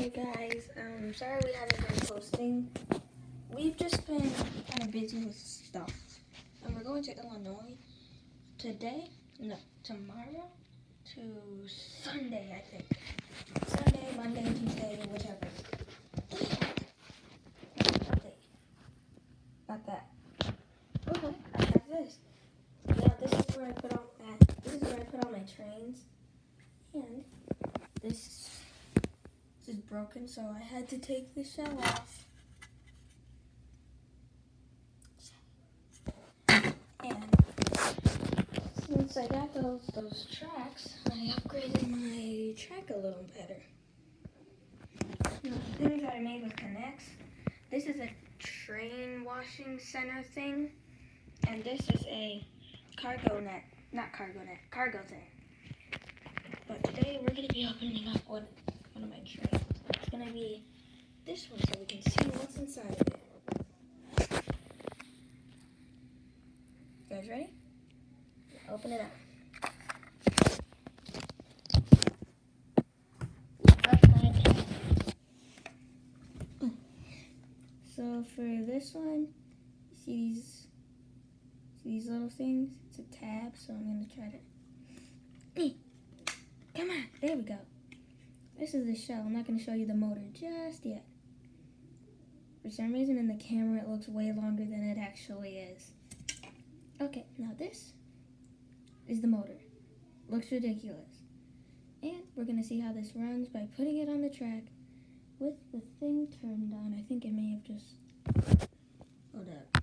Hey guys, sorry we haven't been posting. We've just been kind of busy with stuff. And we're going to Illinois tomorrow to Sunday, I think. Sunday, Monday, Tuesday, whichever. Not that. Okay, I have this. Now this is where I put all my trains. And this is broken, so I had to take the shell off. And since I got those tracks, I upgraded my track a little better. Now, the things that I made with Connects, this is a train washing center thing, and this is a cargo thing. But today we're going to be opening up one of my trains. It's going to be this one so we can see what's inside of it. You guys ready? Open it up. So for this one, you see these little things? It's a tab, so I'm going to try to... Come on, there we go. This is the shell. I'm not going to show you the motor just yet. For some reason in the camera it looks way longer than it actually is. Okay, now this is the motor. Looks ridiculous. And we're going to see how this runs by putting it on the track with the thing turned on. I think it may have just... Hold up.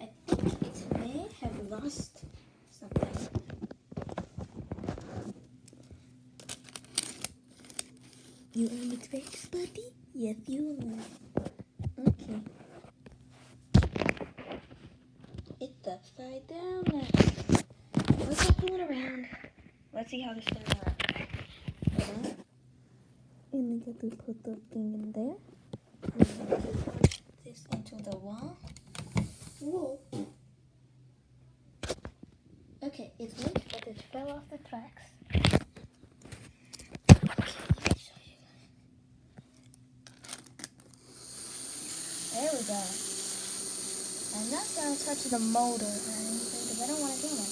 I think it may have lost something. You on the tracks, buddy? Yes, you are. Okay. It's upside down now. Let's stop fooling around. Let's see how this thing works. Hold on. And I got to put the thing in there. And then push this into the wall. Whoa. Okay, it's moved, but it fell off the tracks. There we go. I'm not going to touch the motor or anything because I don't want to damage it.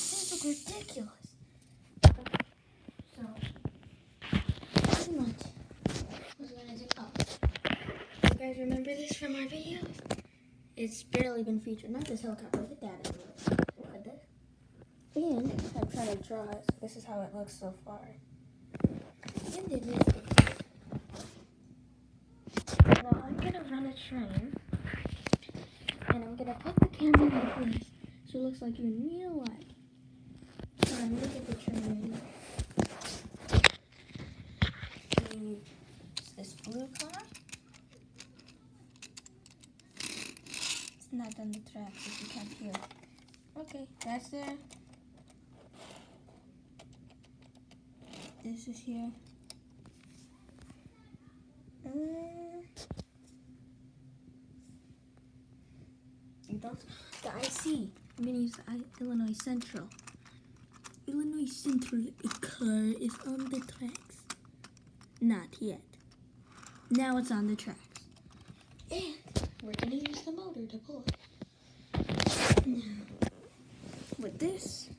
This looks ridiculous. So, pretty much, what's going to do? Oh, you guys remember this from our videos? It's barely been featured. Not this helicopter, hit that anyway. But this. And I'm trying to draw it. This is how it looks so far. And then this is. Now I'm gonna run a train, and I'm gonna put the camera in place so it looks like you're in real life. So I'm gonna get the train. It's this blue car. It's not on the tracks if you can't hear it. Okay, that's there. This is here. The IC. I'm going to use the Illinois Central. Illinois Central car is on the tracks. Not yet. Now it's on the tracks. And we're going to use the motor to pull it. Now, with this,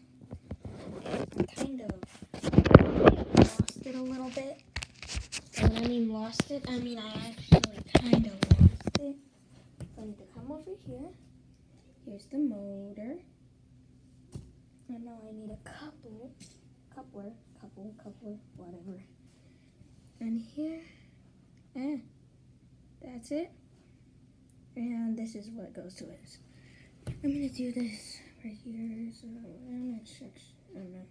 I kind of lost it a little bit. And when I mean lost it, I mean I actually kind of lost it. So I need to come over here. Here's the motor. And now I need a coupler, whatever. And here, that's it. And this is what goes to it. I'm gonna do this right here. So I'm not sure. I don't know.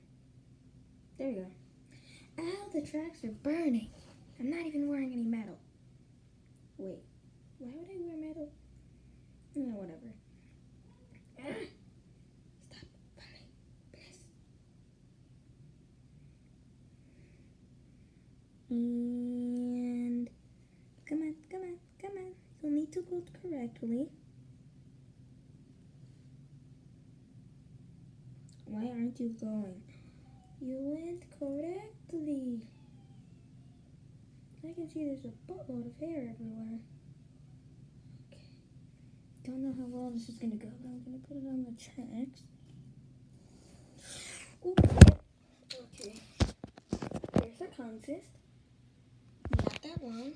There you go. Ow, the tracks are burning. I'm not even wearing any metal. Wait, why would I wear metal? No, whatever. Stop burning, please. And come on. You'll need to go correctly. Why aren't you going? You went correctly. I can see there's a buttload of hair everywhere. Okay. Don't know how well this is gonna go, but I'm gonna put it on the tracks. Ooh. Okay. There's the consist. Not that long.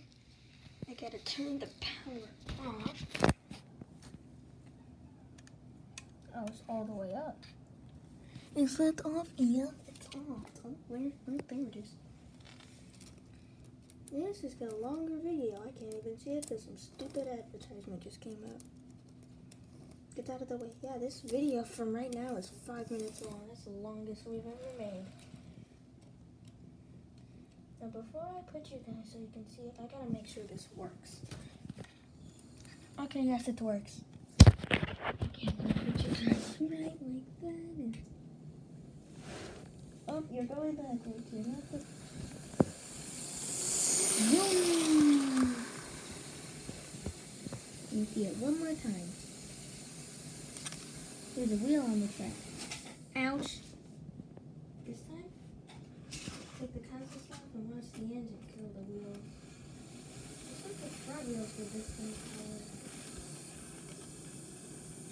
I gotta turn the power off. Oh, it's all the way up. Is that off? Yeah, it's off. Oh, there it is. This is a longer video. I can't even see it because some stupid advertisement just came up. Get out of the way. Yeah, this video from right now is 5 minutes long. That's the longest we've ever made. Now, before I put you guys so you can see it, I gotta make sure this works. Okay, yes, it works. Okay, I'm gonna put you guys right like that. And... oh, you're going backwards. You're not the... Boom! You see it one more time. There's a wheel on the track. Ouch! This time, take the consist off and watch the engine kill the wheel. It's like the front wheels for this thing.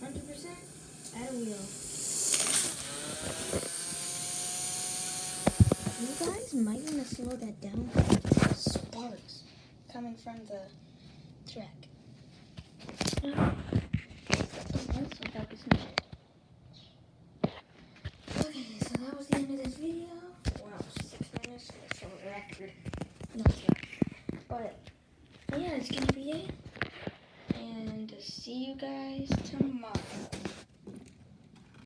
100%? Add a wheel. You guys might want to slow that down because there's sparks coming from the track. Okay, so that was the end of this video. Wow, 6 minutes. That's a record. Not yet. But yeah, it's gonna be it. And see you guys tomorrow.